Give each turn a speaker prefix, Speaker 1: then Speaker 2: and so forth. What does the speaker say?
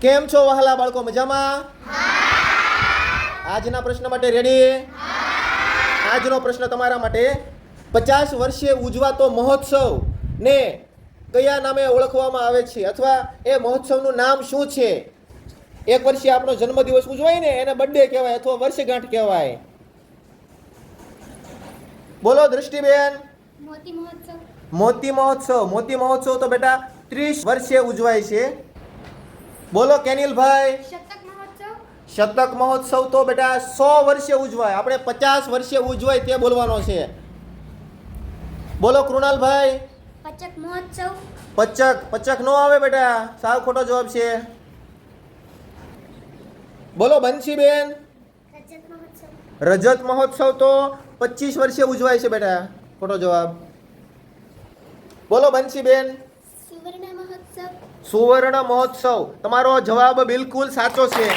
Speaker 1: કેમ છો વહાલા બાળકો, મજામાં? આજના પ્રશ્ન માટે રેડી? આજનો પ્રશ્ન તમારા માટે 50 વર્ષે ઉજવાતો મહોત્સવ ને કયા નામે ઓળખવામાં આવે છે, અથવા એ મહોત્સવનું નામ શું છે? એક વર્ષે આપણો જન્મદિવસ ઉજવાય ને એને બર્થડે કહેવાય અથવા વર્ષગાંઠ કહેવાય. બોલો દૃષ્ટિબેન.
Speaker 2: મોતી મહોત્સવ.
Speaker 1: મોતી મહોત્સવ. મોતી મહોત્સવ તો બેટા 30 વર્ષે ઉજવાય છે. બોલો કેનિલભાઈ.
Speaker 2: શતક મહોત્સવ.
Speaker 1: શતક મહોત્સવ તો બેટા 100 વર્ષે ઉજવાય. આપણે 50 વર્ષે ઉજવાય તે બોલવાનો છે. બોલો કૃણાલભાઈ.
Speaker 2: પચક મહોત્સવ.
Speaker 1: પચક નો આવે બેટા, સાવ ખોટો જવાબ છે. બોલો બંસીબેન.
Speaker 2: રજત મહોત્સવ.
Speaker 1: રજત મહોત્સવ તો 25 વર્ષે ઉજવાય છે બેટા, ખોટો જવાબ. બોલો બંસીબેન.
Speaker 2: સુવર્ણ મહોત્સવ.
Speaker 1: સુવર્ણ મહોત્સવ તમારો જવાબ બિલકુલ સાચો છે.